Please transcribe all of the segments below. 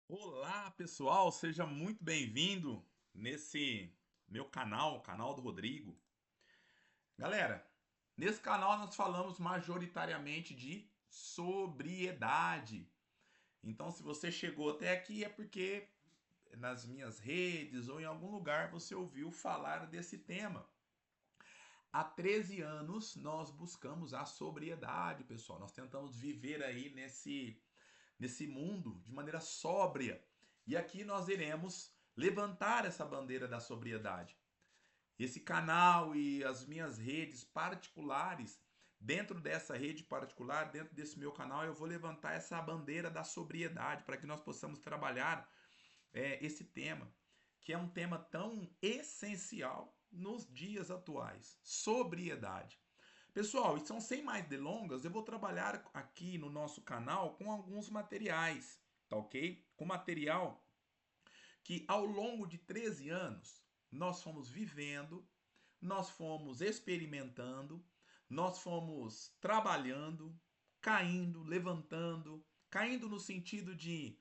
Olá, pessoal, seja muito bem-vindo nesse meu canal, o canal do Rodrigo. Galera, nesse canal nós falamos majoritariamente de sobriedade. Então, se você chegou até aqui é porque nas minhas redes ou em algum lugar você ouviu falar desse tema. Há 13 anos nós buscamos a sobriedade, pessoal. Nós tentamos viver aí nesse mundo de maneira sóbria. E aqui nós iremos levantar essa bandeira da sobriedade. Esse canal e as minhas redes particulares, dentro dessa rede particular, dentro desse meu canal, eu vou levantar essa bandeira da sobriedade para que nós possamos trabalhar esse tema, que é um tema tão essencial nos dias atuais. Sobriedade. Pessoal, então sem mais delongas, eu vou trabalhar aqui no nosso canal com alguns materiais, tá ok? Com material que ao longo de 13 anos nós fomos vivendo, nós fomos experimentando, nós fomos trabalhando, caindo, levantando, caindo no sentido de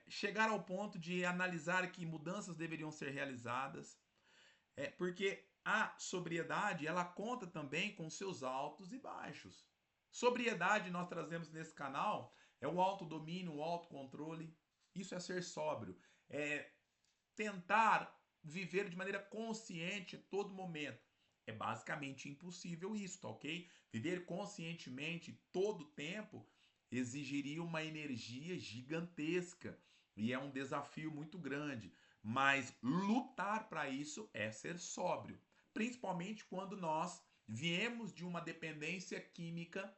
chegar ao ponto de analisar que mudanças deveriam ser realizadas, porque a sobriedade ela conta também com seus altos e baixos. Sobriedade nós trazemos nesse canal é o autodomínio, o autocontrole. Isso é ser sóbrio. É tentar viver de maneira consciente a todo momento. É basicamente impossível isso, tá ok? Viver conscientemente todo o tempo exigiria uma energia gigantesca e é um desafio muito grande. Mas lutar para isso é ser sóbrio, principalmente quando nós viemos de uma dependência química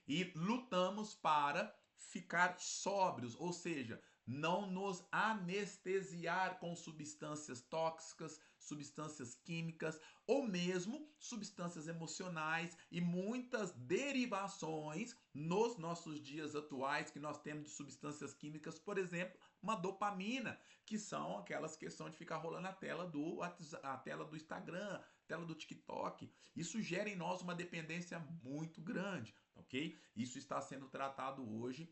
e lutamos para ficar sóbrios, ou seja, não nos anestesiar com substâncias tóxicas, substâncias químicas ou mesmo substâncias emocionais e muitas derivações nos nossos dias atuais que nós temos de substâncias químicas, por exemplo, uma dopamina, que são aquelas que são de ficar rolando a tela do Instagram, tela do TikTok. Isso gera em nós uma dependência muito grande, ok? Isso está sendo tratado hoje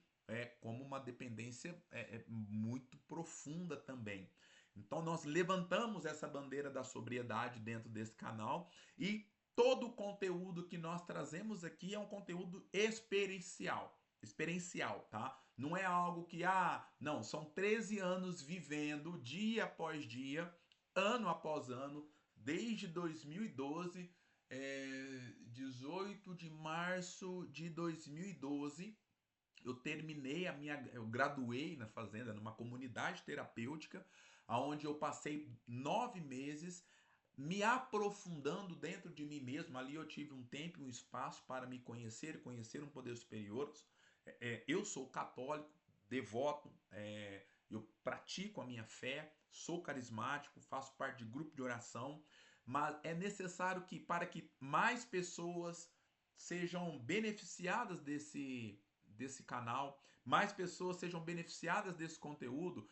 como uma dependência muito profunda também. Então nós levantamos essa bandeira da sobriedade dentro desse canal e todo o conteúdo que nós trazemos aqui é um conteúdo experiencial, tá? Não é algo que, não, são 13 anos vivendo dia após dia, ano após ano, desde 2012, 18 de março de 2012, eu graduei na fazenda, numa comunidade terapêutica, onde eu passei 9 meses me aprofundando dentro de mim mesmo. Ali eu tive um tempo e um espaço para me conhecer, conhecer um poder superior. Eu sou católico, devoto, eu pratico a minha fé, sou carismático, faço parte de grupo de oração, mas é necessário que, para que mais pessoas sejam beneficiadas desse canal, mais pessoas sejam beneficiadas desse conteúdo,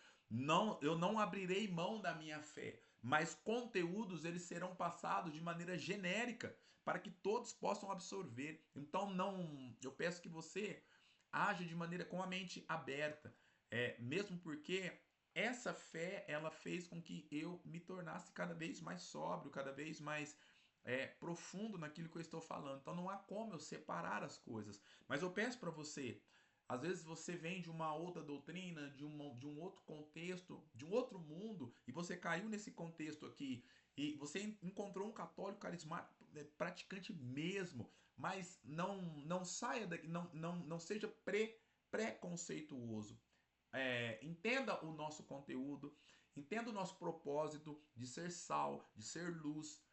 eu não abrirei mão da minha fé, mas conteúdos eles serão passados de maneira genérica para que todos possam absorver. Então não, eu peço que você age de maneira com a mente aberta, mesmo porque essa fé ela fez com que eu me tornasse cada vez mais sóbrio, cada vez mais profundo naquilo que eu estou falando. Então não há como eu separar as coisas. Mas eu peço para você, às vezes você vem de uma outra doutrina, de um outro contexto, de um outro mundo, e você caiu nesse contexto aqui, e você encontrou um católico carismático, praticante mesmo, mas não saia daqui, não seja preconceituoso. Entenda o nosso conteúdo, entenda o nosso propósito de ser sal, de ser luz,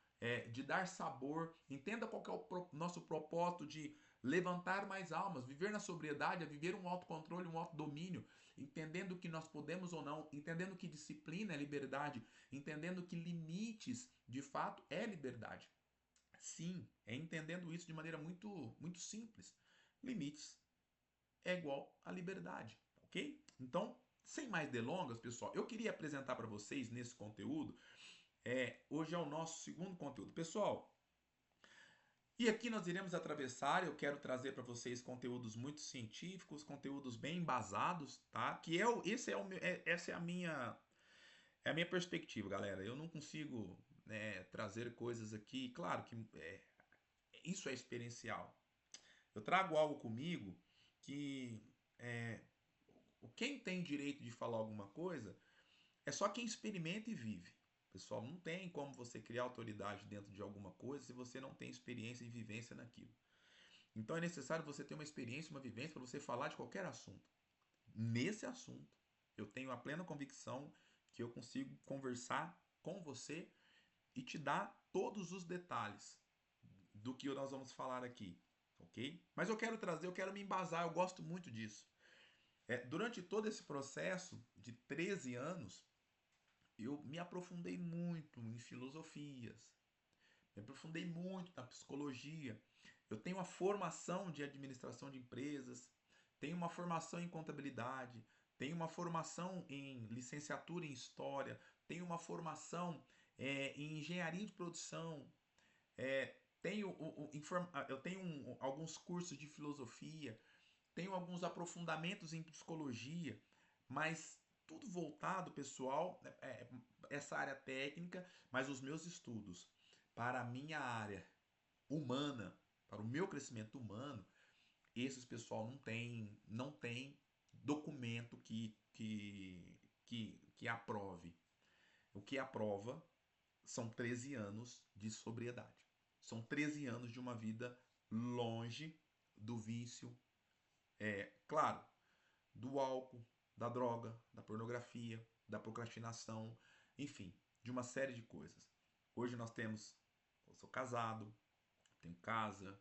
de dar sabor. Entenda qual que é o nosso propósito de levantar mais almas, viver na sobriedade, é viver um autocontrole, um autodomínio, entendendo que nós podemos ou não, entendendo que disciplina é liberdade, entendendo que limites, de fato, é liberdade. Sim, é entendendo isso de maneira muito simples. Limites é igual a liberdade, ok? Então, sem mais delongas, pessoal, eu queria apresentar para vocês nesse conteúdo. Hoje é o nosso segundo conteúdo. Pessoal, E aqui nós iremos atravessar, eu quero trazer para vocês conteúdos muito científicos, conteúdos bem embasados, tá? Que é o, esse é o, meu- é- essa é a minha perspectiva, galera. Eu não consigo, né, trazer coisas aqui, claro que isso é experiencial. Eu trago algo comigo que é, quem tem direito de falar alguma coisa é só quem experimenta e vive. Pessoal, não tem como você criar autoridade dentro de alguma coisa se você não tem experiência e vivência naquilo. Então é necessário você ter uma experiência, uma vivência para você falar de qualquer assunto. Nesse assunto, eu tenho a plena convicção que eu consigo conversar com você e te dar todos os detalhes do que nós vamos falar aqui, ok? Mas eu quero me embasar, eu gosto muito disso. Durante todo esse processo de 13 anos, eu me aprofundei muito em filosofias, me aprofundei muito na psicologia. Eu tenho uma formação de administração de empresas, tenho uma formação em contabilidade, tenho uma formação em licenciatura em história, tenho uma formação em engenharia de produção, eu tenho alguns cursos de filosofia, tenho alguns aprofundamentos em psicologia, mas tudo voltado, pessoal, essa área técnica, mas os meus estudos para a minha área humana, para o meu crescimento humano, esses pessoal não tem documento que aprove. O que aprova são 13 anos de sobriedade. São 13 anos de uma vida longe do vício, claro, do álcool, da droga, da pornografia, da procrastinação, enfim, de uma série de coisas. Hoje nós temos, eu sou casado, tenho casa,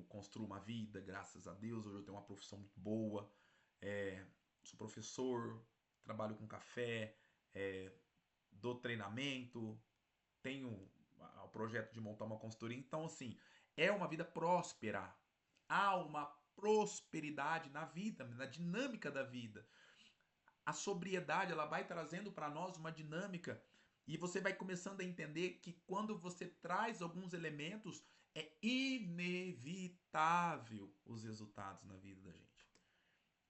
construo uma vida, graças a Deus. Hoje eu tenho uma profissão muito boa, é, sou professor, trabalho com café, dou treinamento, tenho o projeto de montar uma consultoria. Então, assim, é uma vida próspera. Há uma prosperidade na vida, na dinâmica da vida. A sobriedade, ela vai trazendo para nós uma dinâmica e você vai começando a entender que quando você traz alguns elementos, é inevitável os resultados na vida da gente.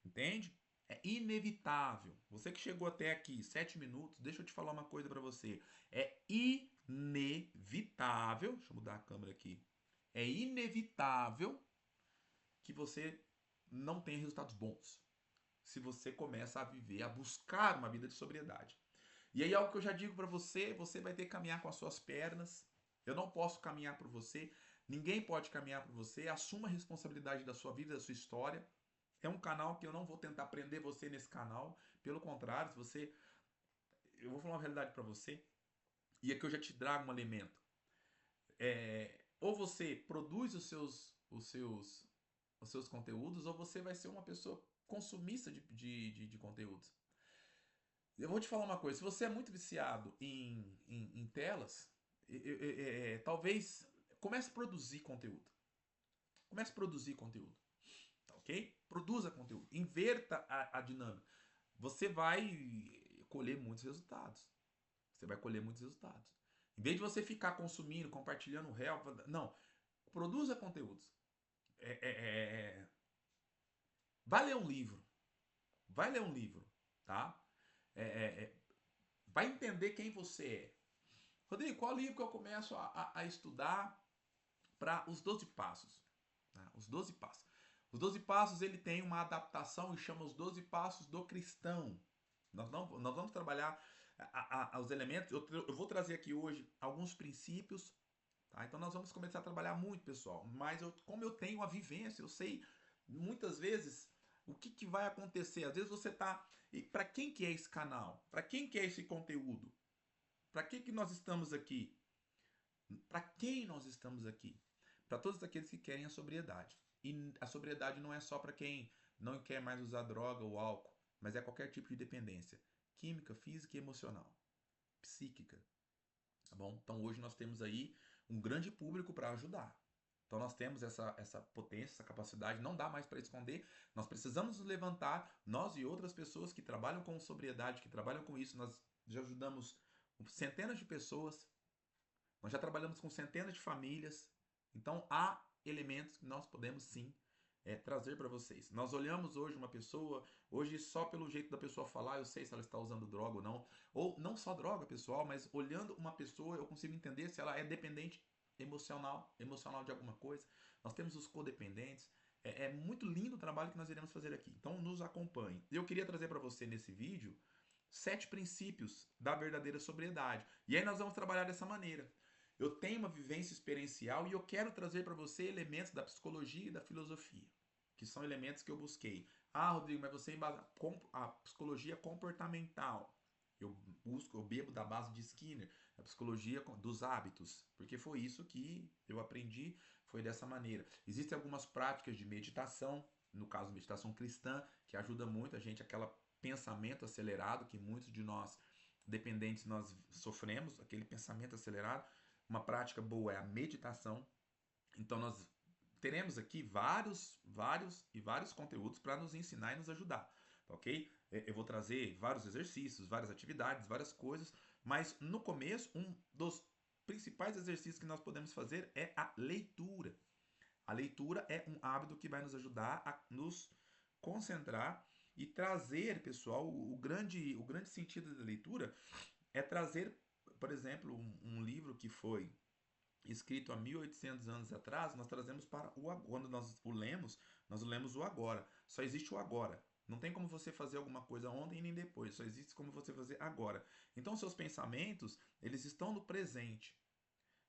Entende? É inevitável. Você que chegou até aqui, 7 minutos, deixa eu te falar uma coisa para você. É inevitável, deixa eu mudar a câmera aqui. É inevitável que você não tenha resultados bons se você começa a viver, a buscar uma vida de sobriedade. E aí algo que eu já digo para você, você vai ter que caminhar com as suas pernas. Eu não posso caminhar por você, ninguém pode caminhar por você. Assuma a responsabilidade da sua vida, da sua história. É um canal que eu não vou tentar prender você nesse canal, pelo contrário, se você eu vou falar uma realidade para você e aqui eu já te trago um elemento. Ou você produz os seus conteúdos, ou você vai ser uma pessoa consumista de conteúdos. Eu vou te falar uma coisa: se você é muito viciado em telas, talvez comece a produzir conteúdo. Comece a produzir conteúdo, tá ok? Produza conteúdo, inverta a dinâmica. Você vai colher muitos resultados. Você vai colher muitos resultados. Em vez de você ficar consumindo, compartilhando o réu, não, produza conteúdos. É, é, é, é, vai ler um livro. Vai ler um livro, tá? É, é, é, vai entender quem você é. Rodrigo, qual livro que eu começo a estudar para os 12 passos? Tá? Os 12 passos. Os 12 passos ele tem uma adaptação e chama os 12 passos do cristão. Nós vamos trabalhar os elementos. Eu vou trazer aqui hoje alguns princípios. Tá? Então nós vamos começar a trabalhar muito, pessoal. Mas como eu tenho a vivência, eu sei muitas vezes o que vai acontecer. Às vezes você está. Para quem que é esse canal? Para quem que é esse conteúdo? Para que nós estamos aqui? Para quem nós estamos aqui? Para todos aqueles que querem a sobriedade. E a sobriedade não é só para quem não quer mais usar droga ou álcool, mas é qualquer tipo de dependência, química, física e emocional, psíquica, tá bom? Então hoje nós temos aí um grande público para ajudar. Então nós temos essa potência, essa capacidade, não dá mais para esconder. Nós precisamos nos levantar, nós e outras pessoas que trabalham com sobriedade, que trabalham com isso, nós já ajudamos centenas de pessoas, nós já trabalhamos com centenas de famílias Então, há elementos que nós podemos sim trazer para vocês. Nós olhamos hoje uma pessoa, hoje só pelo jeito da pessoa falar, eu sei se ela está usando droga ou não. Ou não só droga, pessoal, mas olhando uma pessoa, eu consigo entender se ela é dependente emocional de alguma coisa. Nós temos os codependentes. É muito lindo o trabalho que nós iremos fazer aqui. Então, nos acompanhe. Eu queria trazer para você nesse vídeo 7 princípios da verdadeira sobriedade. E aí nós vamos trabalhar dessa maneira. Eu tenho uma vivência experiencial e eu quero trazer para você elementos da psicologia e da filosofia, que são elementos que eu busquei. Ah, Rodrigo, mas você embasa a psicologia comportamental. Eu bebo da base de Skinner, a psicologia dos hábitos, porque foi isso que eu aprendi, foi dessa maneira. Existem algumas práticas de meditação, no caso meditação cristã, que ajuda muito a gente, aquele pensamento acelerado que muitos de nós dependentes nós sofremos, aquele pensamento acelerado. Uma prática boa é a meditação. Então nós teremos aqui vários conteúdos para nos ensinar e nos ajudar, tá ok? Eu vou trazer vários exercícios, várias atividades, várias coisas, mas no começo, um dos principais exercícios que nós podemos fazer é a leitura. A leitura é um hábito que vai nos ajudar a nos concentrar e trazer, pessoal, o grande sentido da leitura é trazer, por exemplo, um livro que foi escrito há 1800 anos atrás, nós trazemos para o agora. Quando nós o lemos o agora. Só existe o agora. Não tem como você fazer alguma coisa ontem nem depois, só existe como você fazer agora. Então seus pensamentos, eles estão no presente.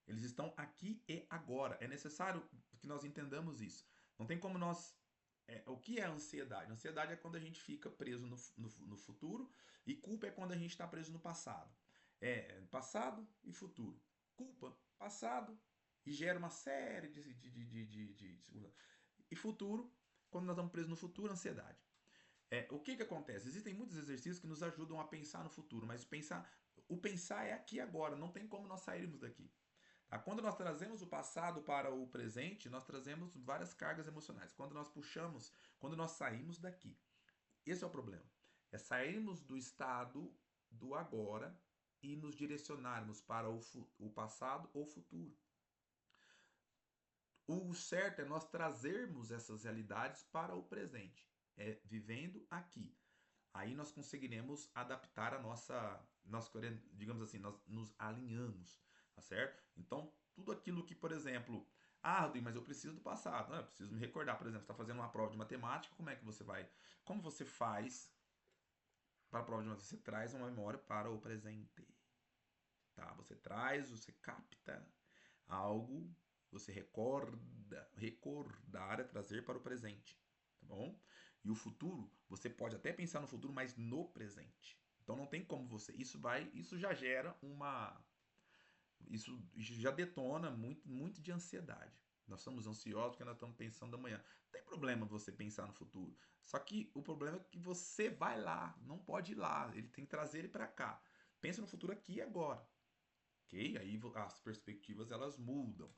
Eles estão aqui e agora. É necessário que nós entendamos isso. Não tem como nós o que é ansiedade? Ansiedade é quando a gente fica preso no futuro e culpa é quando a gente está preso no passado. É passado e futuro. Culpa, passado e gera uma série de e futuro, quando nós estamos presos no futuro, ansiedade. O que acontece? Existem muitos exercícios que nos ajudam a pensar no futuro, mas o pensar é aqui agora, não tem como nós sairmos daqui. Tá? Quando nós trazemos o passado para o presente, nós trazemos várias cargas emocionais. Quando nós saímos daqui, esse é o problema. É sairmos do estado do agora e nos direcionarmos para o passado ou futuro. O certo é nós trazermos essas realidades para o presente, vivendo aqui. Aí nós conseguiremos adaptar a nós digamos assim, nós nos alinhamos, tá certo? Então, tudo aquilo que, por exemplo, Rodrigo, mas eu preciso do passado, eu preciso me recordar, por exemplo, você está fazendo uma prova de matemática, como você faz para a prova de matemática? Você traz uma memória para o presente, tá? Você capta algo, você recordar é trazer para o presente, tá bom? E o futuro, você pode até pensar no futuro, mas no presente. Então não tem como isso já gera isso já detona muito de ansiedade. Nós somos ansiosos porque nós estamos pensando amanhã. Não tem problema você pensar no futuro. Só que o problema é que você vai lá, não pode ir lá. Ele tem que trazer ele para cá. Pensa no futuro aqui e agora, ok? Aí as perspectivas elas mudam.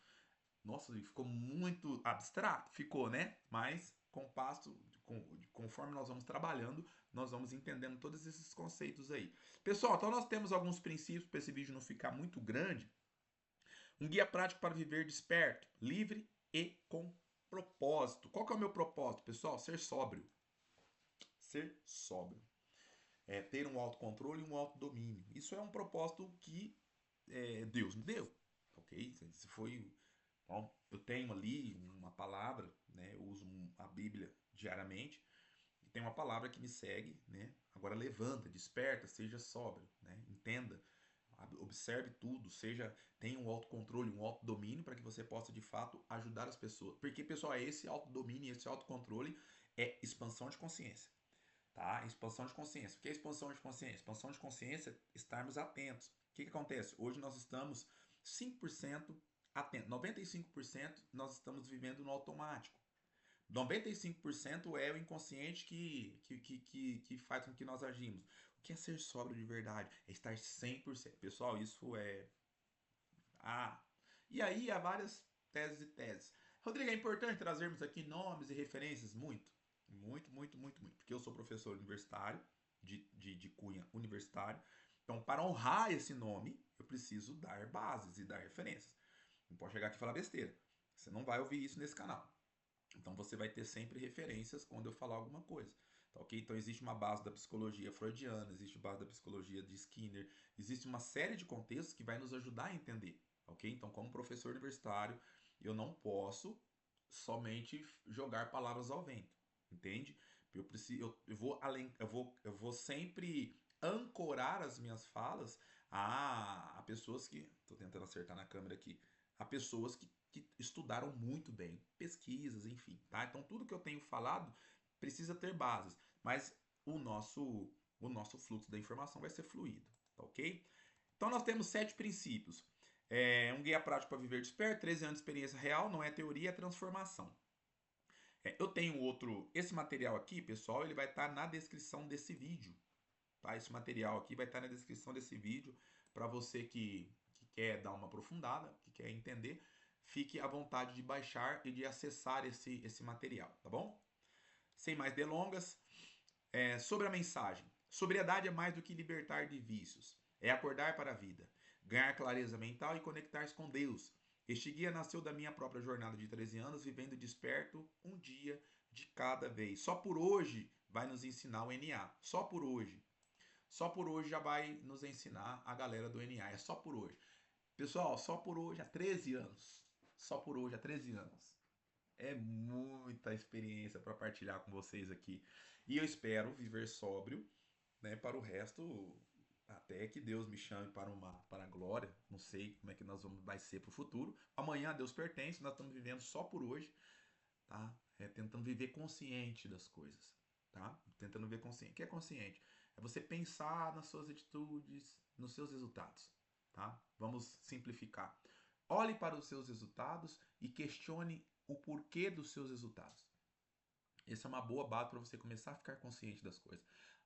Nossa, ficou muito abstrato, ficou, né? Mas conforme nós vamos trabalhando, nós vamos entendendo todos esses conceitos aí. Pessoal, então nós temos alguns princípios para esse vídeo não ficar muito grande. Um guia prático para viver desperto, livre e com propósito. Qual que é o meu propósito, pessoal? Ser sóbrio. Ser sóbrio. Ter um autocontrole e um autodomínio. Isso é um propósito que Deus me deu, ok? Isso foi. Bom, eu tenho ali uma palavra, né? Eu uso a Bíblia diariamente e tem uma palavra que me segue, né? Agora levanta, desperta, seja sóbrio, né? Entenda, observe tudo, tenha um autocontrole, um autodomínio para que você possa de fato ajudar as pessoas. Porque, pessoal, esse autodomínio, esse autocontrole é expansão de consciência. Tá? Expansão de consciência. O que é expansão de consciência? Expansão de consciência é estarmos atentos. O que acontece? Hoje nós estamos 5% atentos. 95% nós estamos vivendo no automático. 95% é o inconsciente que faz com que nós agimos. O que é ser sóbrio de verdade? É estar 100%. Pessoal, isso é... E aí há várias teses e teses. Rodrigo, é importante trazermos aqui nomes e referências? Muito. Muito, muito, muito, muito. Porque eu sou professor universitário, de cunha universitário. Então, para honrar esse nome, eu preciso dar bases e dar referências. Não pode chegar aqui e falar besteira. Você não vai ouvir isso nesse canal. Então você vai ter sempre referências quando eu falar alguma coisa. Tá, ok? Então existe uma base da psicologia freudiana, existe base da psicologia de Skinner, existe uma série de contextos que vai nos ajudar a entender. Ok? Então, como professor universitário, eu não posso somente jogar palavras ao vento. Entende? Eu preciso, eu vou além, eu vou sempre ancorar as minhas falas a pessoas que. Estou tentando acertar na câmera aqui. A pessoas que estudaram muito bem, pesquisas, enfim, tá? Então tudo que eu tenho falado precisa ter bases, mas o nosso fluxo da informação vai ser fluido, tá ok? Então nós temos 7 princípios. Um guia prático para viver desperto, 13 anos de experiência real, não é teoria, é transformação. Eu tenho outro, esse material aqui, pessoal, ele vai estar na descrição desse vídeo, tá? Esse material aqui vai estar na descrição desse vídeo para você que quer dar uma aprofundada, que quer entender, fique à vontade de baixar e de acessar esse material, tá bom? Sem mais delongas, sobre a mensagem. Sobriedade é mais do que libertar de vícios, é acordar para a vida, ganhar clareza mental e conectar-se com Deus. Este guia nasceu da minha própria jornada de 13 anos, vivendo desperto um dia de cada vez. Só por hoje vai nos ensinar o NA. Só por hoje. Só por hoje já vai nos ensinar a galera do NA. É só por hoje. Pessoal, só por hoje há 13 anos. Só por hoje há 13 anos. É muita experiência para partilhar com vocês aqui. E eu espero viver sóbrio, né, para o resto, até que Deus me chame para a glória. Não sei como é que vai ser para o futuro. Amanhã Deus pertence, nós estamos vivendo só por hoje, tá? Tentando viver consciente das coisas, tá? Tentando viver consciente. O que é consciente? É você pensar nas suas atitudes, nos seus resultados, tá? Vamos simplificar. Olhe para os seus resultados e questione o porquê dos seus resultados. Essa é uma boa base para você começar a ficar consciente das coisas.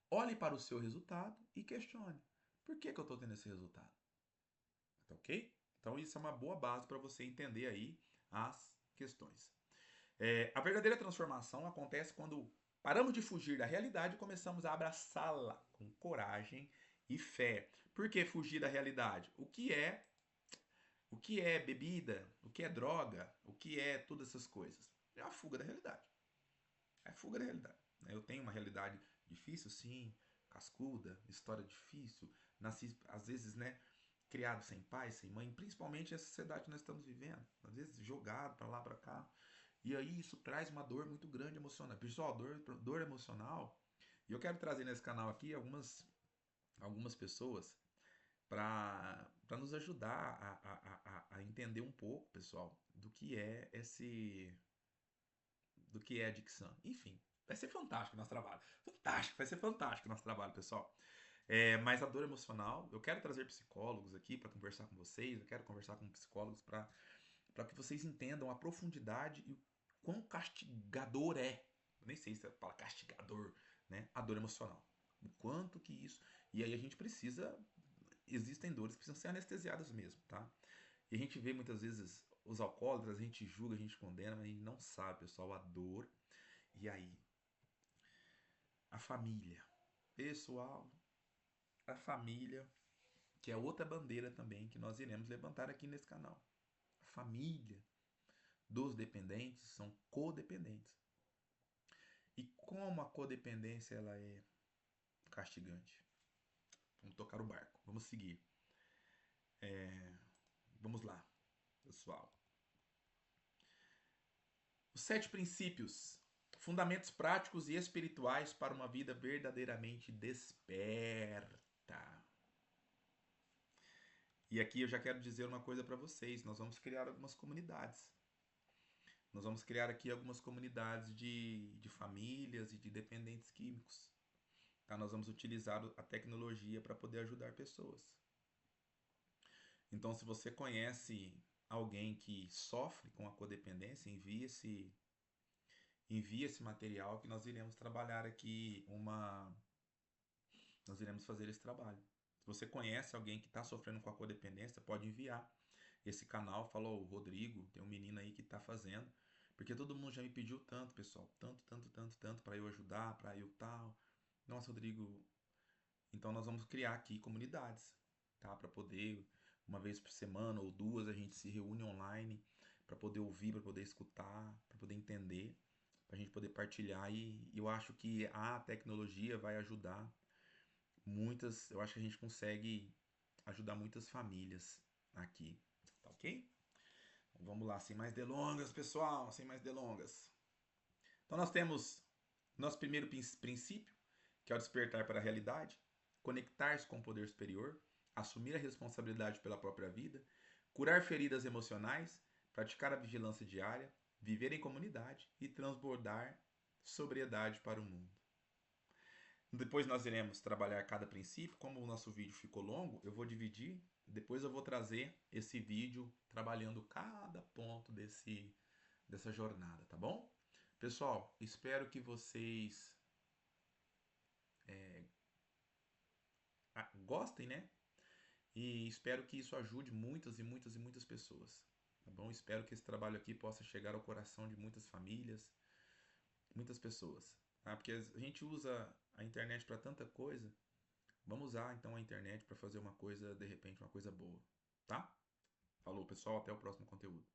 Olhe para o seu resultado e questione. Por que eu estou tendo esse resultado? Tá ok? Então isso é uma boa base para você entender aí as questões. A verdadeira transformação acontece quando paramos de fugir da realidade e começamos a abraçá-la com coragem e fé. Por que fugir da realidade? O que é bebida? O que é droga? O que é todas essas coisas? É a fuga da realidade. É a fuga da realidade. Eu tenho uma realidade difícil, sim, cascuda, história difícil, nasci às vezes, né, criado sem pai, sem mãe, principalmente essa sociedade que nós estamos vivendo, às vezes jogado para lá, para cá. E aí isso traz uma dor muito grande emocional. Pessoal, dor emocional. E eu quero trazer nesse canal aqui algumas pessoas para nos ajudar a entender um pouco, pessoal, do que é adicção. Enfim, vai ser fantástico o nosso trabalho. Fantástico, vai ser fantástico o nosso trabalho, pessoal. Mas a dor emocional, eu quero trazer psicólogos aqui para conversar com vocês, eu quero conversar com psicólogos para que vocês entendam a profundidade e o quão castigador é. Eu nem sei se é fala castigador, né? A dor emocional. O quanto que isso. E aí a gente precisa. Existem dores que precisam ser anestesiadas mesmo, tá? E a gente vê muitas vezes os alcoólatras, a gente julga, a gente condena, mas a gente não sabe, pessoal, a dor. E aí? A família. Pessoal, a família, que é outra bandeira também que nós iremos levantar aqui nesse canal. A família dos dependentes são codependentes. E como a codependência ela é castigante. Vamos tocar o barco, vamos seguir. Vamos lá, pessoal. Os 7 princípios, fundamentos práticos e espirituais para uma vida verdadeiramente desperta. E aqui eu já quero dizer uma coisa para vocês: nós vamos criar algumas comunidades. Nós vamos criar aqui algumas comunidades de famílias e de dependentes químicos. Tá? Nós vamos utilizar a tecnologia para poder ajudar pessoas. Então, se você conhece alguém que sofre com a codependência, envie esse material que nós iremos trabalhar aqui nós iremos fazer esse trabalho. Se você conhece alguém que está sofrendo com a codependência, pode enviar esse canal. Falou, Rodrigo, tem um menino aí que está fazendo. Porque todo mundo já me pediu tanto, pessoal. Tanto para eu ajudar, para eu tal. Nossa, Rodrigo. Então nós vamos criar aqui comunidades, tá? Para poder, uma vez por semana ou duas, a gente se reúne online para poder ouvir, para poder escutar, para poder entender, para a gente poder partilhar. E eu acho que a tecnologia vai ajudar muitas. Eu acho que a gente consegue ajudar muitas famílias aqui, tá ok? Então, vamos lá, sem mais delongas, pessoal, sem mais delongas. Então nós temos nosso primeiro princípio, que é o despertar para a realidade, conectar-se com o poder superior, assumir a responsabilidade pela própria vida, curar feridas emocionais, praticar a vigilância diária, viver em comunidade e transbordar sobriedade para o mundo. Depois nós iremos trabalhar cada princípio. Como o nosso vídeo ficou longo, eu vou dividir. Depois eu vou trazer esse vídeo trabalhando cada ponto dessa jornada, tá bom? Pessoal, espero que vocês gostem, né? E espero que isso ajude muitas e muitas e muitas pessoas, tá bom? Espero que esse trabalho aqui possa chegar ao coração de muitas famílias, muitas pessoas, tá? Porque a gente usa a internet para tanta coisa. Vamos usar então a internet para fazer uma coisa, de repente, uma coisa boa, tá? Falou, pessoal, até o próximo conteúdo.